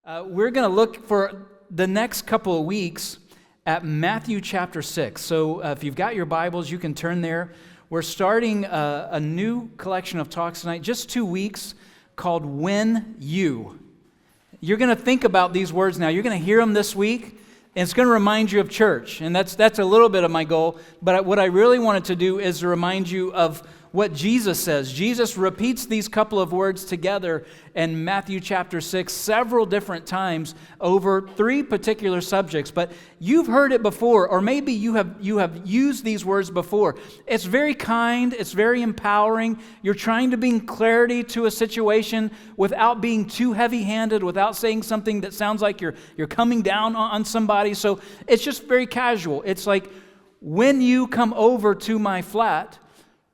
We're going to look for the next couple of weeks at Matthew chapter 6. So if you've got your Bibles, you can turn there. We're starting a new collection of talks tonight, just 2 weeks, called When You. You're going to think about these words now. You're going to hear them this week, and it's going to remind you of church. And that's a little bit of my goal. But what I really wanted to do is to remind you of what Jesus says. Jesus repeats these couple of words together in Matthew chapter 6 several different times over 3 particular subjects. But you've heard it before, or maybe you have used these words before. It's very kind. It's very empowering. You're trying to bring clarity to a situation without being too heavy-handed, without saying something that sounds like you're coming down on somebody. So it's just very casual. It's like, when you come over to my flat,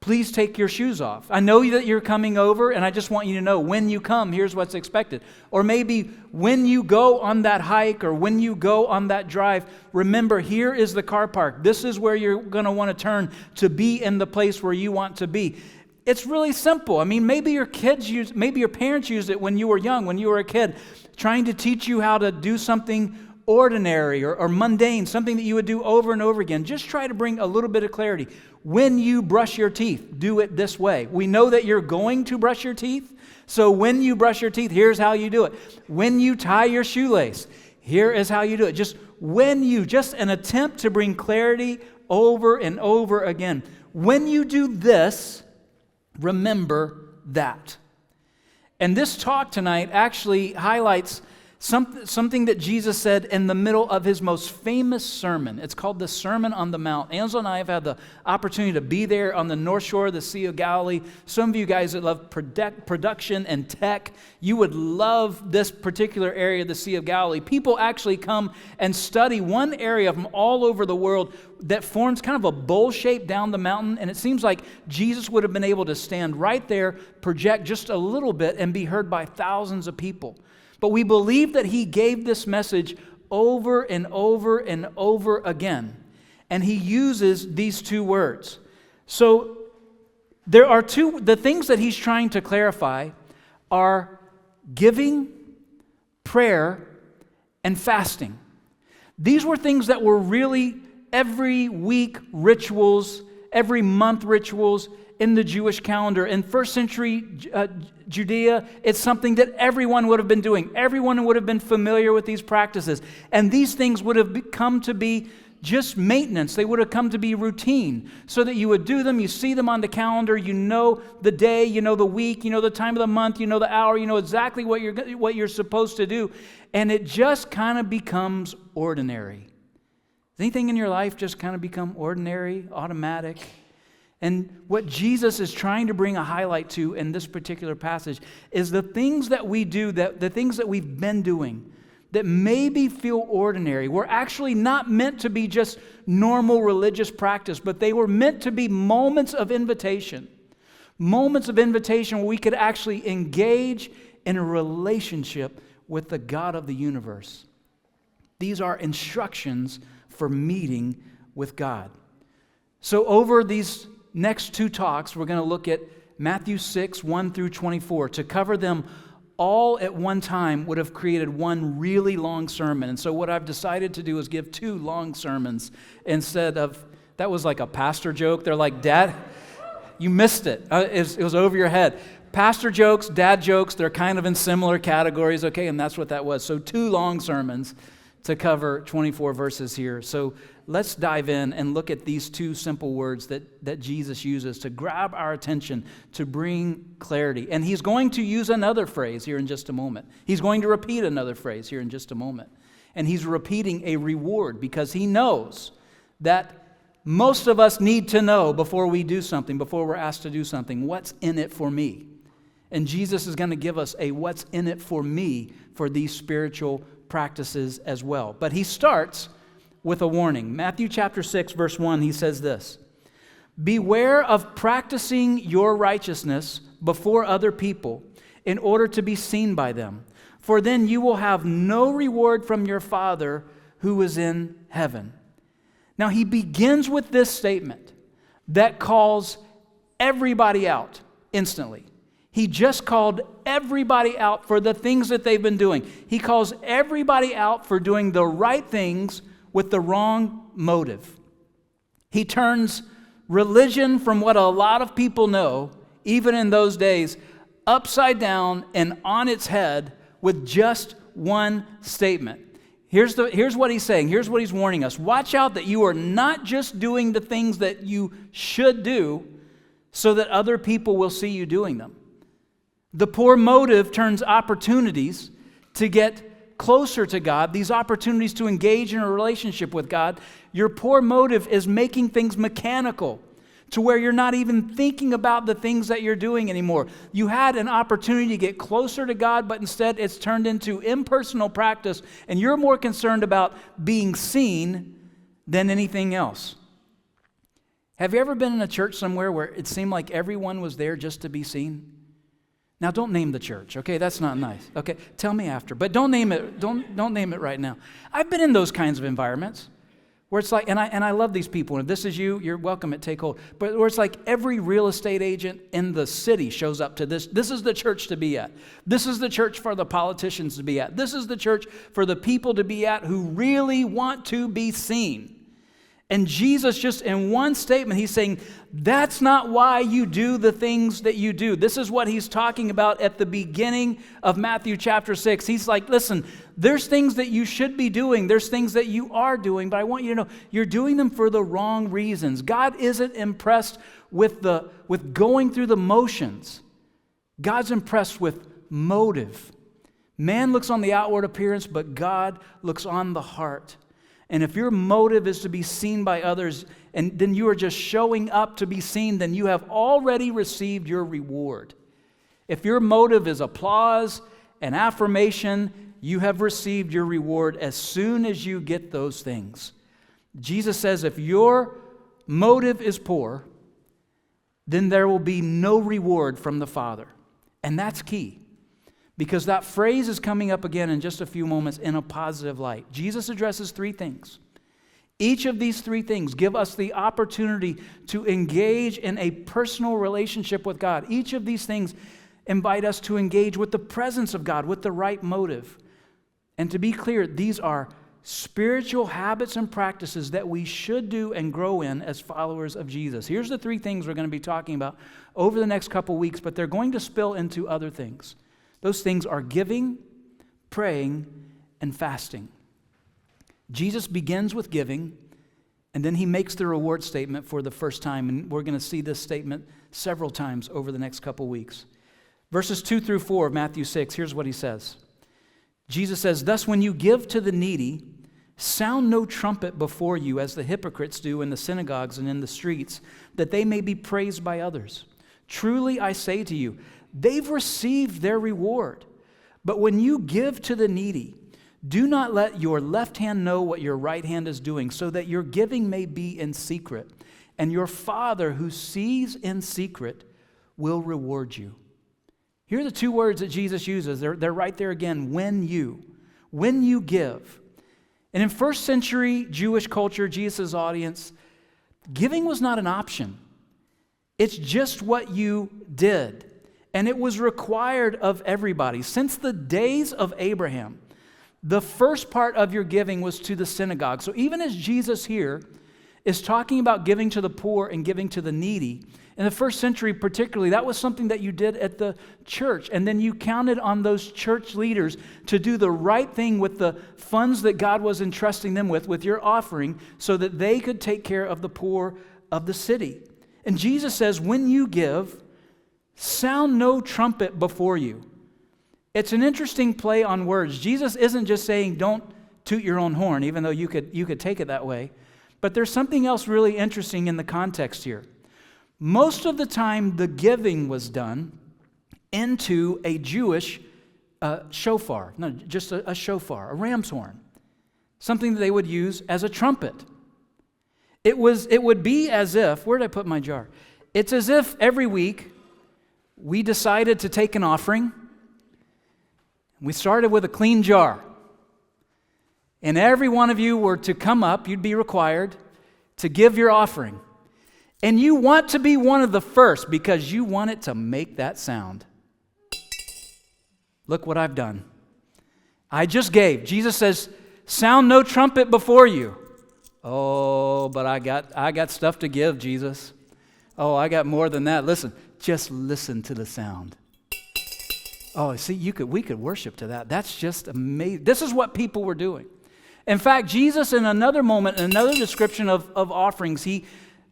please take your shoes off. I know that you're coming over, and I just want you to know, when you come, here's what's expected. Or maybe when you go on that hike or when you go on that drive, remember, here is the car park. This is where you're going to want to turn to be in the place where you want to be. It's really simple. I mean, maybe your parents used it when you were young, when you were a kid, trying to teach you how to do something ordinary or mundane, something that you would do over and over again. Just try to bring a little bit of clarity. When you brush your teeth, do it this way. We know that you're going to brush your teeth, so when you brush your teeth, here's how you do it. When you tie your shoelace, here is how you do it. Just an attempt to bring clarity over and over again. When you do this, remember that. And this talk tonight actually highlights something that Jesus said in the middle of his most famous sermon. It's called the Sermon on the Mount. Angela and I have had the opportunity to be there on the North Shore of the Sea of Galilee. Some of you guys that love production and tech, you would love this particular area of the Sea of Galilee. People actually come and study one area from all over the world that forms kind of a bowl shape down the mountain, and it seems like Jesus would have been able to stand right there, project just a little bit, and be heard by thousands of people. But we believe that he gave this message over and over and over again. And he uses these 2 words. So there are the things that he's trying to clarify are giving, prayer, and fasting. These were things that were really every week rituals, every month rituals in the Jewish calendar. In first century Judea, it's something that everyone would have been doing. Everyone would have been familiar with these practices. And these things would have come to be just maintenance. They would have come to be routine, so that you would do them, you see them on the calendar, you know the day, you know the week, you know the time of the month, you know the hour, you know exactly what you're supposed to do. And it just kind of becomes ordinary. Does anything in your life just kind of become ordinary, automatic? And what Jesus is trying to bring a highlight to in this particular passage is the things that we do, the things that we've been doing that maybe feel ordinary, were actually not meant to be just normal religious practice, but they were meant to be moments of invitation where we could actually engage in a relationship with the God of the universe. These are instructions for meeting with God. So over these next 2 talks, we're going to look at Matthew 6, 1 through 24. To cover them all at one time would have created one really long sermon. And so what I've decided to do is give 2 long sermons instead of, that was like a pastor joke. They're like, Dad, you missed it. It was over your head. Pastor jokes, dad jokes, they're kind of in similar categories, okay? And that's what that was. So 2 long sermons to cover 24 verses here. So let's dive in and look at these 2 simple words that Jesus uses to grab our attention, to bring clarity. And he's going to use another phrase here in just a moment. He's going to repeat another phrase here in just a moment. And he's repeating a reward because he knows that most of us need to know before we do something, before we're asked to do something, what's in it for me? And Jesus is going to give us a what's in it for me for these spiritual practices as well. But he starts with a warning. Matthew chapter 6, verse 1, he says this: "Beware of practicing your righteousness before other people in order to be seen by them, for then you will have no reward from your Father who is in heaven." Now he begins with this statement that calls everybody out instantly. He just called everybody out for the things that they've been doing. He calls everybody out for doing the right things with the wrong motive. He turns religion, from what a lot of people know, even in those days, upside down and on its head with just one statement. Here's what he's saying. Here's what he's warning us. Watch out that you are not just doing the things that you should do so that other people will see you doing them. The poor motive turns opportunities to get closer to God, these opportunities to engage in a relationship with God. Your poor motive is making things mechanical to where you're not even thinking about the things that you're doing anymore. You had an opportunity to get closer to God, but instead it's turned into impersonal practice, and you're more concerned about being seen than anything else. Have you ever been in a church somewhere where it seemed like everyone was there just to be seen? Now, don't name the church, okay? That's not nice. Okay, tell me after, but don't name it. Don't name it right now. I've been in those kinds of environments where it's like, and I love these people. And if this is you, you're welcome at Take Hold. But where it's like every real estate agent in the city shows up to this. This is the church to be at. This is the church for the politicians to be at. This is the church for the people to be at who really want to be seen. And Jesus, just in one statement, he's saying, that's not why you do the things that you do. This is what he's talking about at the beginning of Matthew chapter 6. He's like, listen, there's things that you should be doing. There's things that you are doing, but I want you to know you're doing them for the wrong reasons. God isn't impressed with going through the motions. God's impressed with motive. Man looks on the outward appearance, but God looks on the heart. And if your motive is to be seen by others, and then you are just showing up to be seen, then you have already received your reward. If your motive is applause and affirmation, you have received your reward as soon as you get those things. Jesus says if your motive is poor, then there will be no reward from the Father. And that's key. Because that phrase is coming up again in just a few moments in a positive light. Jesus addresses three things. Each of these three things give us the opportunity to engage in a personal relationship with God. Each of these things invite us to engage with the presence of God, with the right motive. And to be clear, these are spiritual habits and practices that we should do and grow in as followers of Jesus. Here's the three things we're going to be talking about over the next couple weeks, but they're going to spill into other things. Those things are giving, praying, and fasting. Jesus begins with giving, and then he makes the reward statement for the first time, and we're going to see this statement several times over the next couple weeks. Verses 2 through 4 of Matthew 6, here's what he says. Jesus says, "Thus when you give to the needy, sound no trumpet before you as the hypocrites do in the synagogues and in the streets, that they may be praised by others. Truly I say to you, they've received their reward. But when you give to the needy, do not let your left hand know what your right hand is doing, so that your giving may be in secret. And your Father who sees in secret will reward you." Here are the two words that Jesus uses. They're right there again, when you give. And in first century Jewish culture, Jesus' audience, giving was not an option. It's just what you did. And it was required of everybody. Since the days of Abraham, the first part of your giving was to the synagogue. So even as Jesus here is talking about giving to the poor and giving to the needy, in the first century particularly, that was something that you did at the church. And then you counted on those church leaders to do the right thing with the funds that God was entrusting them with your offering, so that they could take care of the poor of the city. And Jesus says, when you give, sound no trumpet before you. It's an interesting play on words. Jesus isn't just saying don't toot your own horn, even though you could take it that way. But there's something else really interesting in the context here. Most of the time, the giving was done into a Jewish shofar. No, just a shofar, a ram's horn. Something that they would use as a trumpet. It would be as if, where did I put my jar? It's as if every week we decided to take an offering. We started with a clean jar. And every one of you were to come up, you'd be required to give your offering. And you want to be one of the first because you want it to make that sound. Look what I've done. I just gave. Jesus says, sound no trumpet before you. Oh, but I got stuff to give, Jesus. Oh, I got more than that. Listen, just listen to the sound. Oh, see, we could worship to that. That's just amazing. This is what people were doing. In fact, Jesus, in another moment, in another description of offerings, he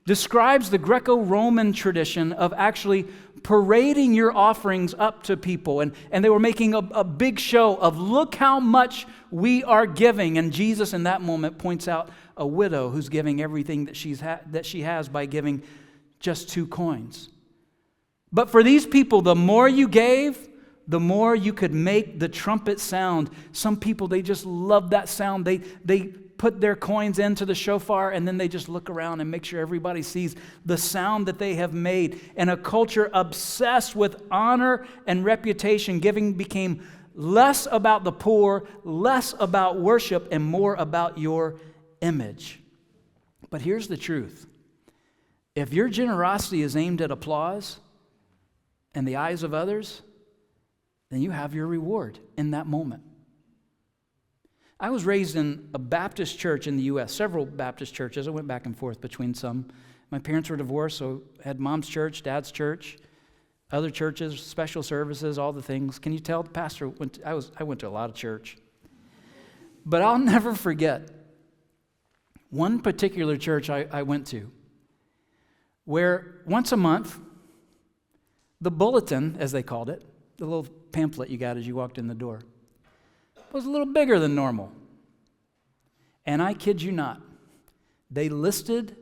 describes the Greco-Roman tradition of actually parading your offerings up to people. And they were making a big show of, look how much we are giving. And Jesus, in that moment, points out a widow who's giving everything that she has by giving just 2 coins. But for these people, the more you gave, the more you could make the trumpet sound. Some people, they just love that sound. They put their coins into the shofar, and then they just look around and make sure everybody sees the sound that they have made. And a culture obsessed with honor and reputation, giving became less about the poor, less about worship, and more about your image. But here's the truth. If your generosity is aimed at applause and the eyes of others, then you have your reward in that moment. I was raised in a Baptist church in the U.S., several Baptist churches. I went back and forth between some. My parents were divorced, so I had mom's church, dad's church, other churches, special services, all the things. Can you tell the pastor I went to a lot of church. But I'll never forget one particular church I went to where once a month, the bulletin, as they called it, the little pamphlet you got as you walked in the door, was a little bigger than normal. And I kid you not, they listed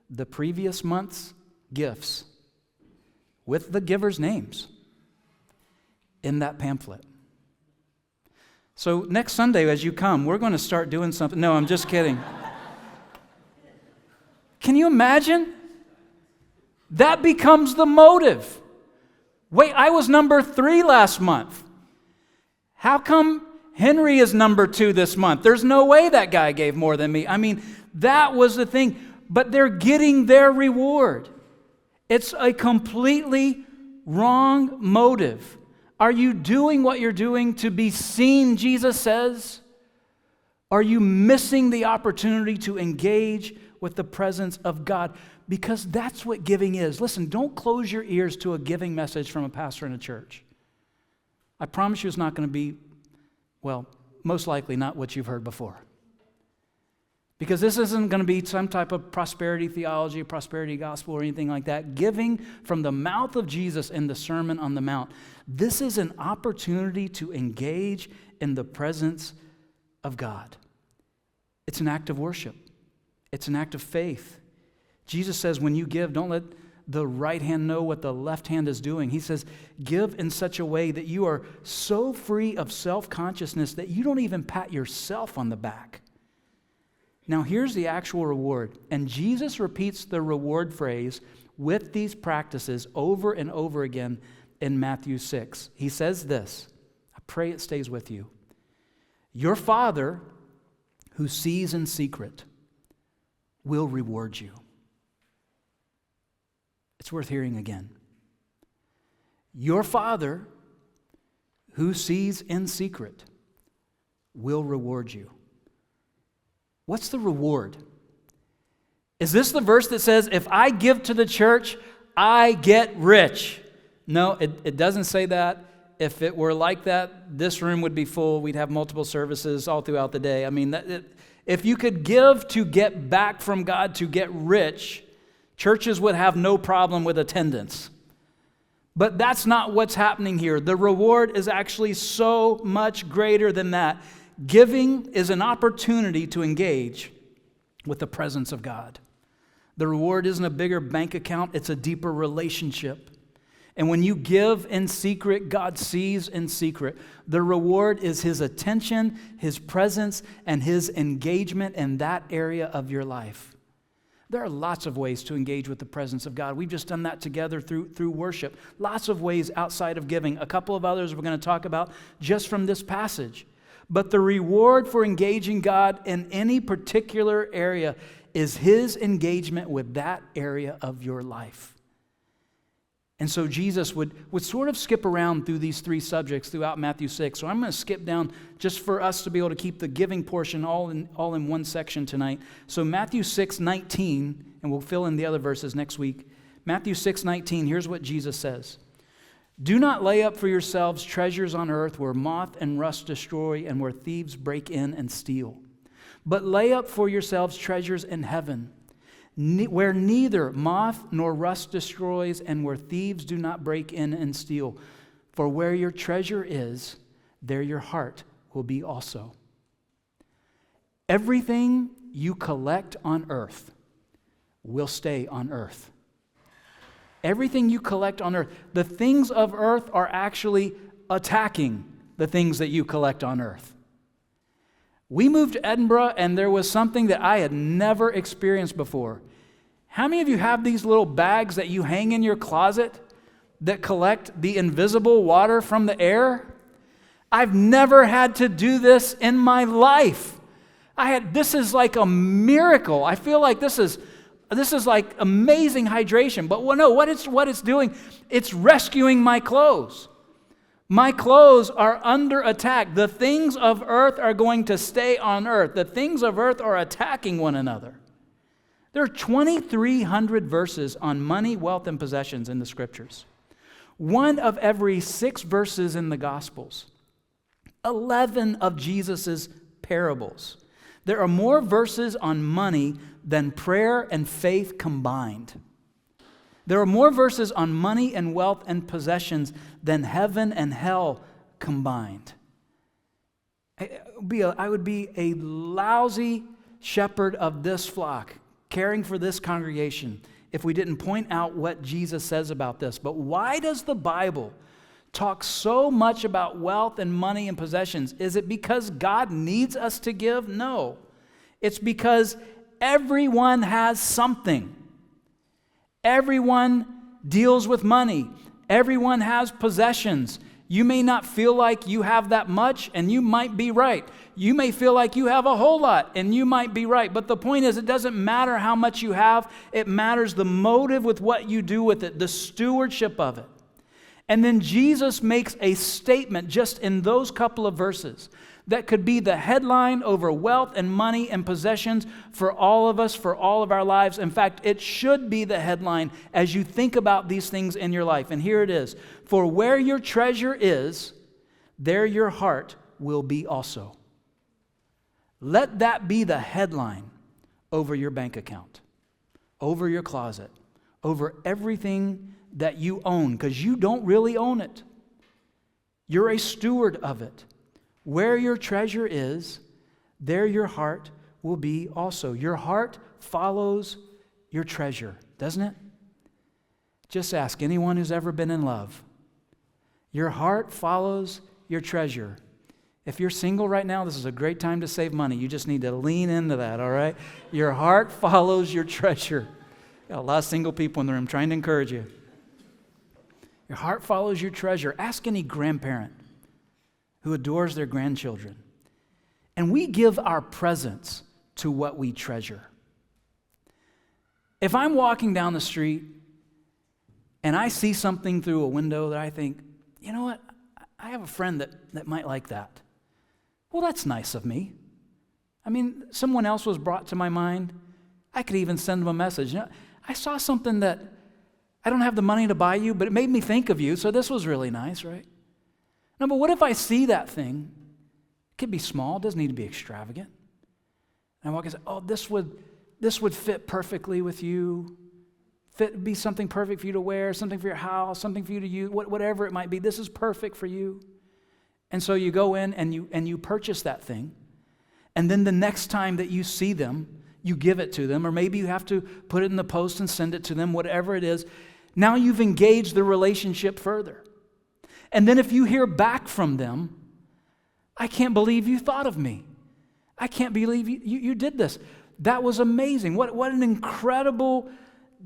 the previous month's gifts with the givers' names in that pamphlet. So next Sunday as you come, we're going to start doing something. No, I'm just kidding. Can you imagine? That becomes the motive. Wait, I was number 3 last month. How come Henry is number 2 this month? There's no way that guy gave more than me. I mean, that was the thing. But they're getting their reward. It's a completely wrong motive. Are you doing what you're doing to be seen, Jesus says? Are you missing the opportunity to engage with the presence of God? Because that's what giving is. Listen, don't close your ears to a giving message from a pastor in a church. I promise you it's not going to be, well, most likely not what you've heard before. Because this isn't going to be some type of prosperity theology, prosperity gospel, or anything like that. Giving from the mouth of Jesus in the Sermon on the Mount. This is an opportunity to engage in the presence of God. It's an act of worship. It's an act of faith. Jesus says when you give, don't let the right hand know what the left hand is doing. He says, give in such a way that you are so free of self-consciousness that you don't even pat yourself on the back. Now here's the actual reward. And Jesus repeats the reward phrase with these practices over and over again in Matthew 6. He says this, I pray it stays with you. Your Father who sees in secret will reward you. It's worth hearing again. Your Father, who sees in secret, will reward you. What's the reward? Is this the verse that says, if I give to the church, I get rich? No, it doesn't say that. If it were like that, this room would be full. We'd have multiple services all throughout the day. I mean, if you could give to get back from God, to get rich, churches would have no problem with attendance. But that's not what's happening here. The reward is actually so much greater than that. Giving is an opportunity to engage with the presence of God. The reward isn't a bigger bank account, it's a deeper relationship. And when you give in secret, God sees in secret. The reward is His attention, His presence, and His engagement in that area of your life. There are lots of ways to engage with the presence of God. We've just done that together through worship. Lots of ways outside of giving. A couple of others we're going to talk about just from this passage. But the reward for engaging God in any particular area is His engagement with that area of your life. And so Jesus would sort of skip around through these three subjects throughout Matthew 6. So I'm going to skip down just for us to be able to keep the giving portion all in one section tonight. So Matthew 6:19, and we'll fill in the other verses next week. Matthew 6:19, here's what Jesus says. Do not lay up for yourselves treasures on earth where moth and rust destroy and where thieves break in and steal. But lay up for yourselves treasures in heaven, where neither moth nor rust destroys and where thieves do not break in and steal. For where your treasure is, there your heart will be also. Everything you collect on earth will stay on earth. Everything you collect on earth, the things of earth are actually attacking the things that you collect on earth. We moved to Edinburgh, and there was something that I had never experienced before. How many of you have these little bags that you hang in your closet that collect the invisible water from the air? I've never had to do this in my life. This is like a miracle. I feel like this is like amazing hydration. But no, what it's doing, it's rescuing my clothes. My clothes are under attack. The things of earth are going to stay on earth. The things of earth are attacking one another. There are 2,300 verses on money, wealth, and possessions in the Scriptures. One of every 6 verses in the Gospels. 11 of Jesus' parables. There are more verses on money than prayer and faith combined. There are more verses on money and wealth and possessions than heaven and hell combined. I would be a lousy shepherd of this flock, caring for this congregation, if we didn't point out what Jesus says about this. But why does the Bible talk so much about wealth and money and possessions? Is it because God needs us to give? No. It's because everyone has something. Everyone deals with money. Everyone has possessions. You may not feel like you have that much, and you might be right. You may feel like you have a whole lot, and you might be right. But the point is, it doesn't matter how much you have. It matters the motive with what you do with it, the stewardship of it. And then Jesus makes a statement just in those couple of verses that could be the headline over wealth and money and possessions for all of us, for all of our lives. In fact, it should be the headline as you think about these things in your life. And here it is. For where your treasure is, there your heart will be also. Let that be the headline over your bank account, over your closet, over everything that you own, because you don't really own it. You're a steward of it. Where your treasure is, there your heart will be also. Your heart follows your treasure, doesn't it? Just ask anyone who's ever been in love. Your heart follows your treasure. If you're single right now, this is a great time to save money. You just need to lean into that, all right? Your heart follows your treasure. Got a lot of single people in the room trying to encourage you. Your heart follows your treasure. Ask any grandparent who adores their grandchildren. And we give our presence to what we treasure. If I'm walking down the street and I see something through a window that I think, you know what, I have a friend that might like that. Well, that's nice of me. I mean, someone else was brought to my mind. I could even send them a message. You know, I saw something that I don't have the money to buy you, but it made me think of you, so this was really nice, right? No, but what if I see that thing? It could be small, it doesn't need to be extravagant. And I walk and say, oh, this would fit perfectly with you. Be something perfect for you to wear, something for your house, something for you to use, whatever it might be. This is perfect for you. And so you go in and you purchase that thing. And then the next time that you see them, you give it to them, or maybe you have to put it in the post and send it to them, whatever it is. Now you've engaged the relationship further. And then if you hear back from them, I can't believe you thought of me. I can't believe you did this. That was amazing. What an incredible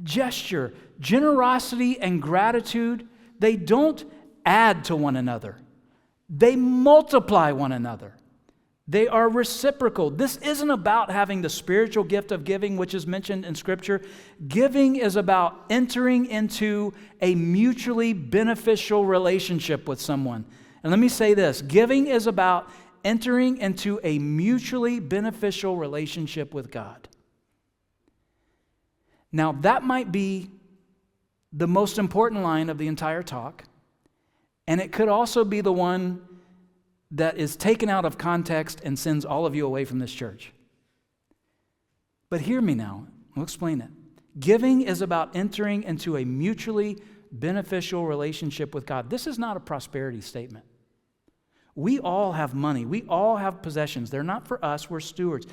gesture. Generosity and gratitude, they don't add to one another. They multiply one another. They are reciprocal. This isn't about having the spiritual gift of giving, which is mentioned in Scripture. Giving is about entering into a mutually beneficial relationship with someone. And let me say this, giving is about entering into a mutually beneficial relationship with God. Now, that might be the most important line of the entire talk, and it could also be the one that is taken out of context and sends all of you away from this church. But hear me now. I'll explain it. Giving is about entering into a mutually beneficial relationship with God. This is not a prosperity statement. We all have money. We all have possessions. They're not for us. We're stewards.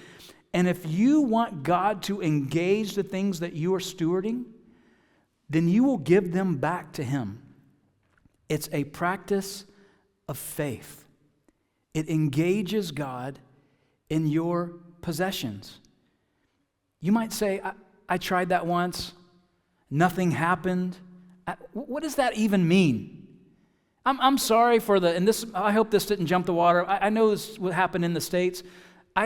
And if you want God to engage the things that you are stewarding, then you will give them back to Him. It's a practice of faith. It engages God in your possessions. You might say, I tried that once. Nothing happened. What does that even mean? I'm sorry for I hope this didn't jump the water. I know this would happen in the States.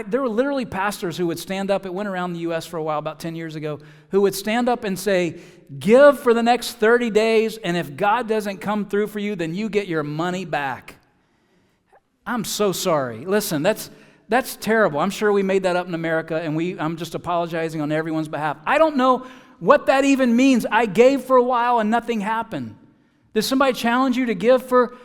There were literally pastors who would stand up, it went around the U.S. for a while, about 10 years ago, who would stand up and say, give for the next 30 days, and if God doesn't come through for you, then you get your money back. I'm so sorry. Listen, that's terrible. I'm sure we made that up in America, and I'm just apologizing on everyone's behalf. I don't know what that even means. I gave for a while and nothing happened. Did somebody challenge you to give for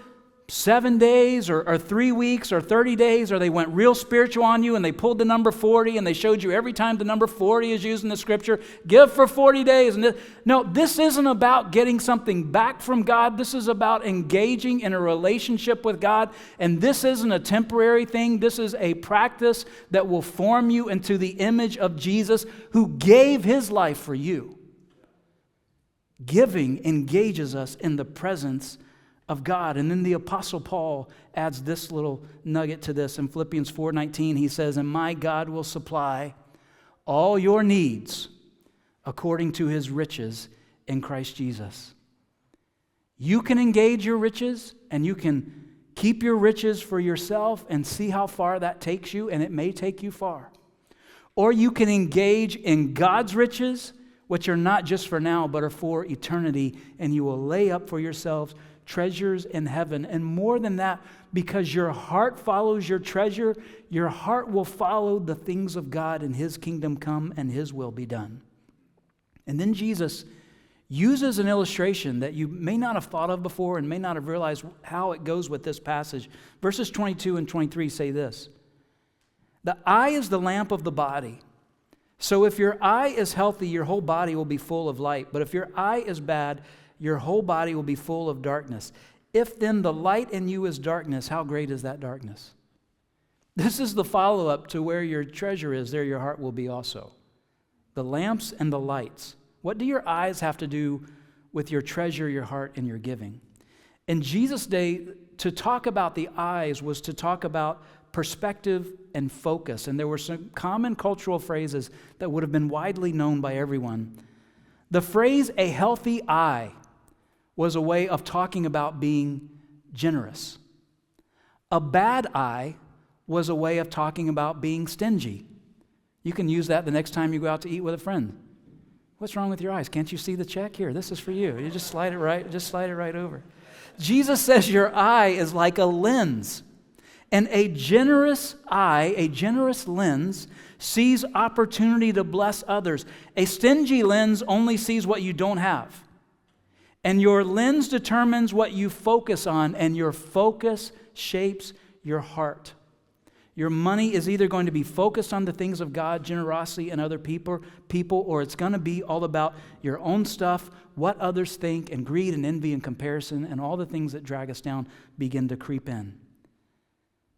7 days or 3 weeks or 30 days, or they went real spiritual on you and they pulled the number 40 and they showed you every time the number 40 is used in the Scripture, give for 40 days. No, this isn't about getting something back from God. This is about engaging in a relationship with God, and this isn't a temporary thing. This is a practice that will form you into the image of Jesus, who gave His life for you. Giving engages us in the presence of God. And then the Apostle Paul adds this little nugget to this. In Philippians 4:19, he says, and my God will supply all your needs according to His riches in Christ Jesus. You can engage your riches, and you can keep your riches for yourself and see how far that takes you, and it may take you far. Or you can engage in God's riches, which are not just for now, but are for eternity, and you will lay up for yourselves treasures in heaven. And more than that, because your heart follows your treasure, your heart will follow the things of God, and His kingdom come and His will be done. And then Jesus uses an illustration that you may not have thought of before and may not have realized how it goes with this passage. Verses 22 and 23 say this: the eye is the lamp of the body. So if your eye is healthy, your whole body will be full of light. But if your eye is bad, your whole body will be full of darkness. If then the light in you is darkness, how great is that darkness? This is the follow-up to where your treasure is, there your heart will be also. The lamps and the lights. What do your eyes have to do with your treasure, your heart, and your giving? In Jesus' day, to talk about the eyes was to talk about perspective and focus. And there were some common cultural phrases that would have been widely known by everyone. The phrase, a healthy eye, was a way of talking about being generous. A bad eye was a way of talking about being stingy. You can use that the next time you go out to eat with a friend. What's wrong with your eyes? Can't you see the check? Here, this is for you. You just slide it right over. Jesus says your eye is like a lens. And a generous eye, a generous lens, sees opportunity to bless others. A stingy lens only sees what you don't have. And your lens determines what you focus on, and your focus shapes your heart. Your money is either going to be focused on the things of God, generosity, and other people, or it's going to be all about your own stuff, what others think, and greed and envy and comparison, and all the things that drag us down begin to creep in.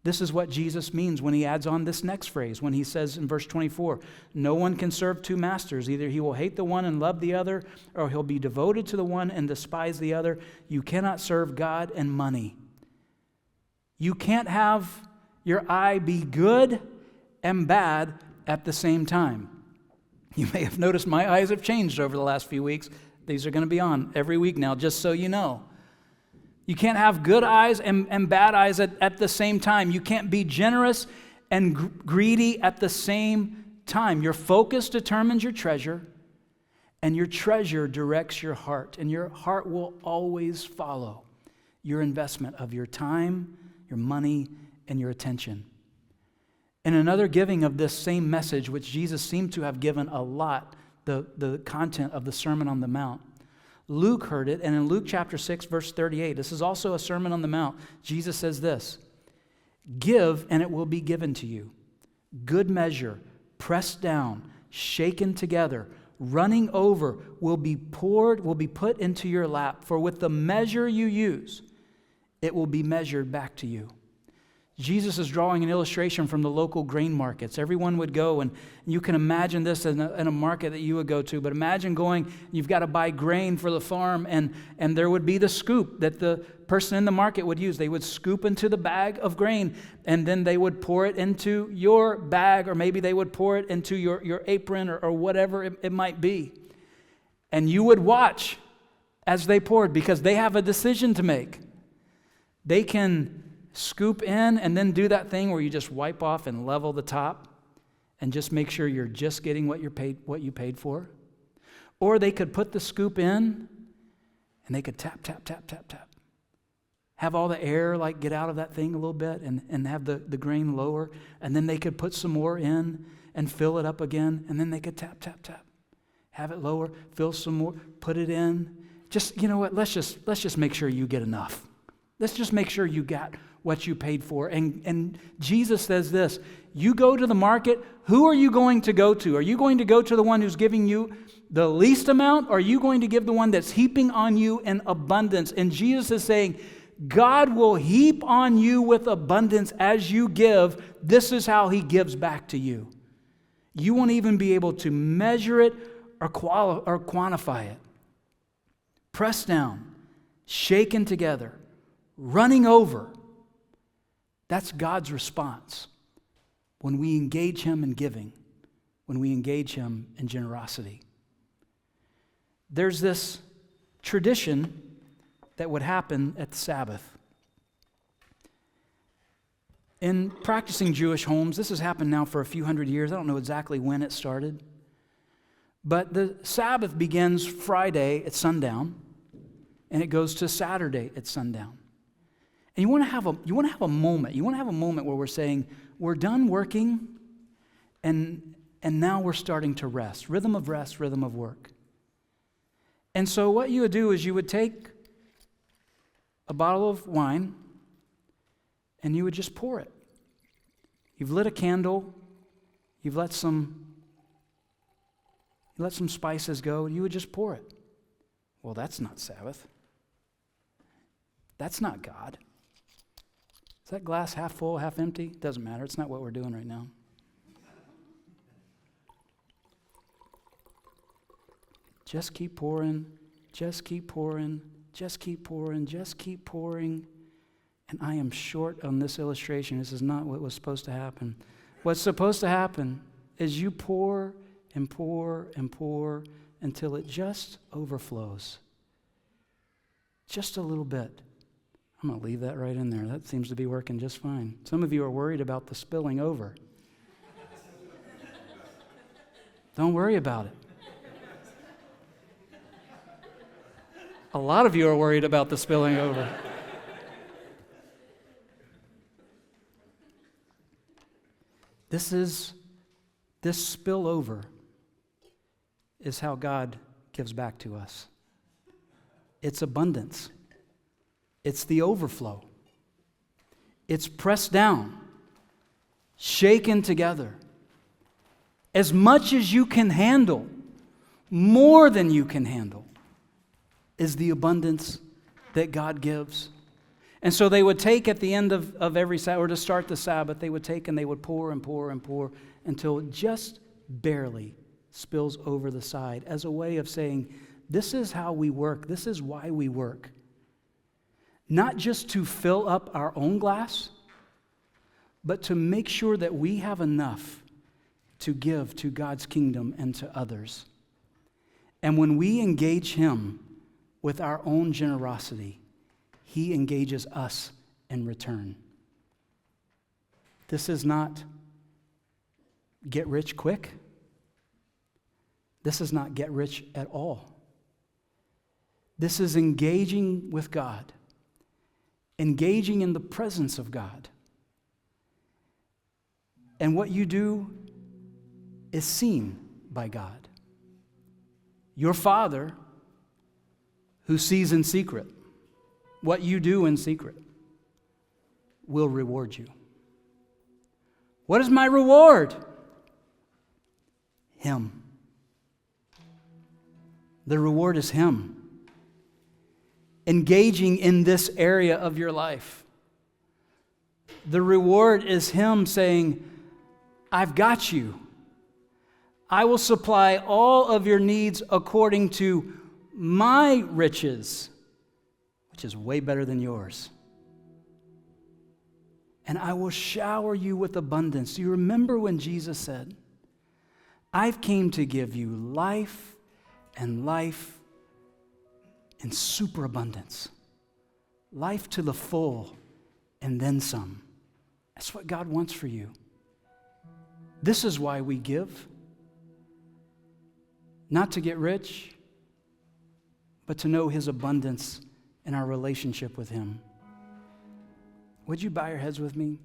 This is what Jesus means when He adds on this next phrase, when He says in verse 24, no one can serve two masters. Either he will hate the one and love the other, or he'll be devoted to the one and despise the other. You cannot serve God and money. You can't have your eye be good and bad at the same time. You may have noticed my eyes have changed over the last few weeks. These are going to be on every week now, just so you know. You can't have good eyes and bad eyes at the same time. You can't be generous and greedy at the same time. Your focus determines your treasure, and your treasure directs your heart, and your heart will always follow your investment of your time, your money, and your attention. In another giving of this same message, which Jesus seemed to have given a lot, the content of the Sermon on the Mount, Luke heard it, and in Luke chapter 6, verse 38, this is also a Sermon on the Mount, Jesus says this, "Give, and it will be given to you. Good measure, pressed down, shaken together, running over, will be put into your lap. For with the measure you use, it will be measured back to you." Jesus is drawing an illustration from the local grain markets. Everyone would go, and you can imagine this in a market that you would go to, but imagine going, you've got to buy grain for the farm, and there would be the scoop that the person in the market would use. They would scoop into the bag of grain, and then they would pour it into your bag, or maybe they would pour it into your apron or whatever it might be. And you would watch as they poured, because they have a decision to make. They can scoop in and then do that thing where you just wipe off and level the top and just make sure you're just getting what you paid for. Or they could put the scoop in and they could tap, tap, tap, tap, tap. Have all the air like get out of that thing a little bit and have the grain lower. And then they could put some more in and fill it up again. And then they could tap, tap, tap. Have it lower, fill some more, put it in. Just, you know what, let's just make sure you get enough. Let's just make sure you got what you paid for. And Jesus says this, you go to the market, who are you going to go to? Are you going to go to the one who's giving you the least amount, or are you going to give the one that's heaping on you in abundance? And Jesus is saying, God will heap on you with abundance as you give. This is how He gives back to you. You won't even be able to measure it or quantify it. Pressed down, shaken together, running over. That's God's response when we engage Him in giving, when we engage Him in generosity. There's this tradition that would happen at the Sabbath. In practicing Jewish homes, this has happened now for a few hundred years. I don't know exactly when it started. But the Sabbath begins Friday at sundown, and it goes to Saturday at sundown. And you want to have a moment. You want to have a moment where we're saying, we're done working, and now we're starting to rest. Rhythm of rest, rhythm of work. And so what you would do is you would take a bottle of wine, and you would just pour it. You've lit a candle, you've let some spices go, and you would just pour it. Well, that's not Sabbath. That's not God. Is that glass half full, half empty? Doesn't matter. It's not what we're doing right now. Just keep pouring, just keep pouring, just keep pouring, just keep pouring. And I am short on this illustration. This is not what was supposed to happen. What's supposed to happen is you pour and pour and pour until it just overflows. Just a little bit. I'm going to leave that right in there. That seems to be working just fine. Some of you are worried about the spilling over. Don't worry about it. A lot of you are worried about the spilling over. This spillover is how God gives back to us. It's abundance. It's the overflow. It's pressed down, shaken together. As much as you can handle, more than you can handle, is the abundance that God gives. And so they would take at the end of every Sabbath, or to start the Sabbath, they would take and they would pour and pour and pour until it just barely spills over the side as a way of saying, this is how we work. This is why we work. Not just to fill up our own glass, but to make sure that we have enough to give to God's kingdom and to others. And when we engage Him with our own generosity, He engages us in return. This is not get rich quick. This is not get rich at all. This is engaging with God, engaging in the presence of God. And what you do is seen by God. Your Father, who sees in secret, what you do in secret, will reward you. What is my reward? Him. The reward is Him. Engaging in this area of your life. The reward is Him saying, I've got you. I will supply all of your needs according to my riches, which is way better than yours. And I will shower you with abundance. Do you remember when Jesus said, I've came to give you life and life in superabundance. Life to the full and then some. That's what God wants for you. This is why we give. Not to get rich, but to know His abundance in our relationship with Him. Would you bow your heads with me?